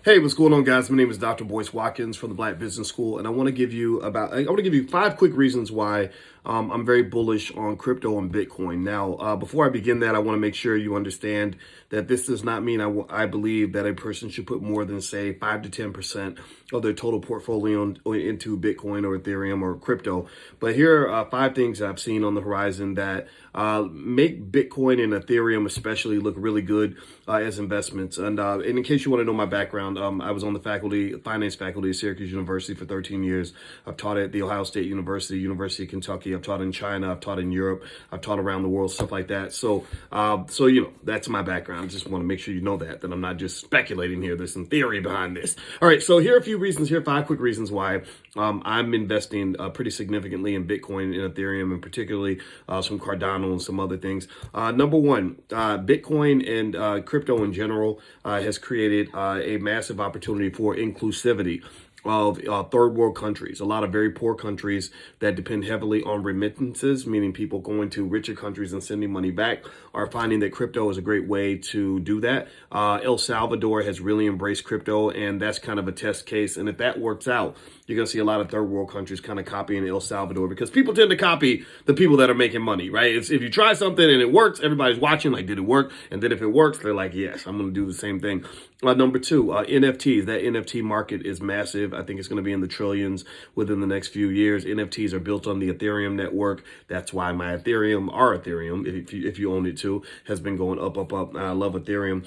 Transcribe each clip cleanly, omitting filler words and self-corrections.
Hey, what's going on, guys? My name is Dr. Boyce Watkins from the Black Business School, and I want to give you 5 quick reasons why I'm very bullish on crypto and Bitcoin. Now, before I begin that, I want to make sure you understand that this does not mean I believe that a person should put more than, say, 5 to 10% of their total portfolio into Bitcoin or Ethereum or crypto. But here are 5 things I've seen on the horizon that make Bitcoin and Ethereum especially look really good as investments. And in case you want to know my background, I was on the finance faculty at Syracuse University for 13 years. I've taught at the Ohio State University, University of Kentucky. I've taught in China. I've taught in Europe. I've taught around the world, stuff like that. So that's my background. I just want to make sure you know that I'm not just speculating here. There's some theory behind this. All right. So here are a few reasons. Here are 5 quick reasons why I'm investing pretty significantly in Bitcoin and Ethereum, and particularly some Cardano and some other things. Number one, Bitcoin and crypto in general has created a massive opportunity for inclusivity of third world countries. A lot of very poor countries that depend heavily on remittances, meaning people going to richer countries and sending money back, are finding that crypto is a great way to do that. El Salvador has really embraced crypto, and that's kind of a test case. And if that works out, you're going to see a lot of third world countries kind of copying El Salvador, because people tend to copy the people that are making money, right? If you try something and it works, everybody's watching, like, did it work? And then if it works, they're like, yes, I'm going to do the same thing. Number 2, NFTs. That NFT market is massive. I think it's going to be in the trillions within the next few years. NFTs are built on the Ethereum network. That's why my our Ethereum, if you own it too, has been going up. I love Ethereum.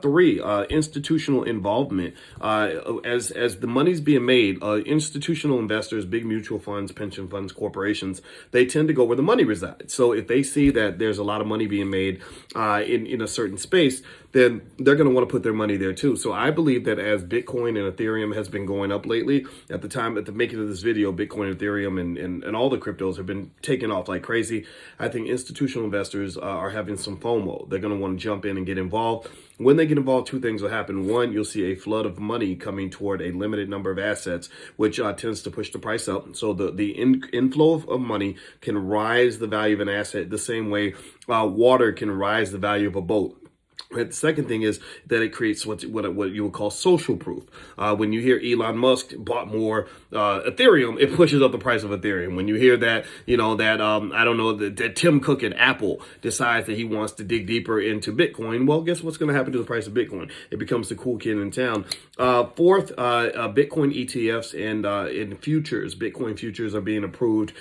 3, institutional involvement. As the money's being made, institutional investors, big mutual funds, pension funds, corporations, they tend to go where the money resides. So if they see that there's a lot of money being made in a certain space, then they're going to want to put their money there too. So I believe that as Bitcoin and Ethereum has been going up lately, at the making of this video, Bitcoin, Ethereum, and all the cryptos have been taking off like crazy. I think institutional investors are having some FOMO. They're going to want to jump in and get involved. When they get involved, 2 things will happen. 1, you'll see a flood of money coming toward a limited number of assets, which tends to push the price up. So the inflow of money can rise the value of an asset the same way water can rise the value of a boat. The second thing is that it creates what you would call social proof. When you hear Elon Musk bought more Ethereum, it pushes up the price of Ethereum. When you hear that, that Tim Cook at Apple decides that he wants to dig deeper into Bitcoin, well, guess what's going to happen to the price of Bitcoin? It becomes the cool kid in town. 4th, Bitcoin ETFs and futures. Bitcoin futures are being approved.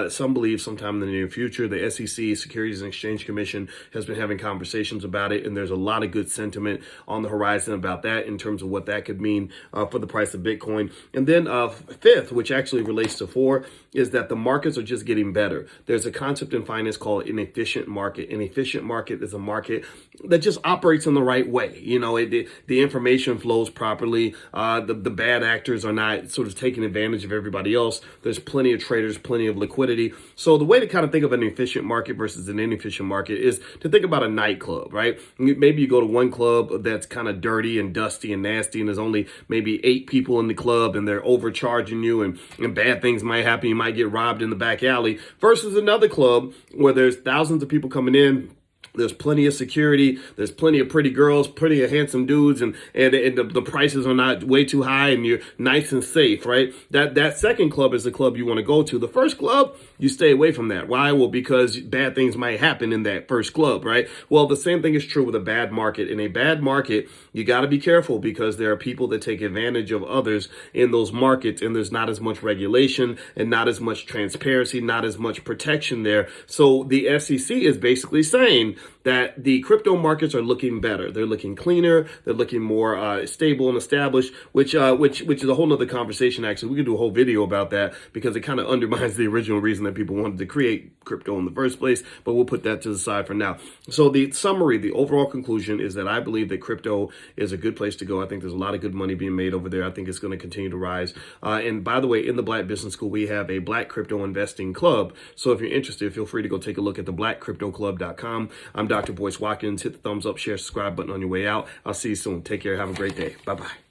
Some believe sometime in the near future. The SEC, Securities and Exchange Commission, has been having conversations about it, and there's a lot of good sentiment on the horizon about that in terms of what that could mean for the price of Bitcoin. And then 5th, which actually relates to 4, is that the markets are just getting better. There's a concept in finance called an efficient market. An efficient market is a market that just operates in the right way. The information flows properly. The bad actors are not sort of taking advantage of everybody else. There's plenty of traders, plenty of liquidity. So the way to kind of think of an efficient market versus an inefficient market is to think about a nightclub, right? Maybe you go to one club that's kind of dirty and dusty and nasty, and there's only maybe 8 people in the club, and they're overcharging you, and bad things might happen. You might get robbed in the back alley, versus another club where there's thousands of people coming in. There's plenty of security. There's plenty of pretty girls, plenty of handsome dudes, and the prices are not way too high, and you're nice and safe, right? That second club is the club you want to go to. The first club, you stay away from that. Why? Well, because bad things might happen in that first club, right? Well, the same thing is true with a bad market. In a bad market, you got to be careful, because there are people that take advantage of others in those markets, and there's not as much regulation and not as much transparency, not as much protection there. So the SEC is basically saying that the crypto markets are looking better. They're looking cleaner. They're looking more stable and established, which is a whole nother conversation. Actually, we could do a whole video about that, because it kind of undermines the original reason that people wanted to create crypto in the first place. But we'll put that to the side for now. So the summary, the overall conclusion is that I believe that crypto is a good place to go. I think there's a lot of good money being made over there. I think it's going to continue to rise. And by the way, in the Black Business School, we have a Black Crypto Investing Club. So if you're interested, feel free to go take a look at the blackcryptoclub.com. I'm Dr. Boyce Watkins. Hit the thumbs up, share, subscribe button on your way out. I'll see you soon. Take care. Have a great day. Bye-bye.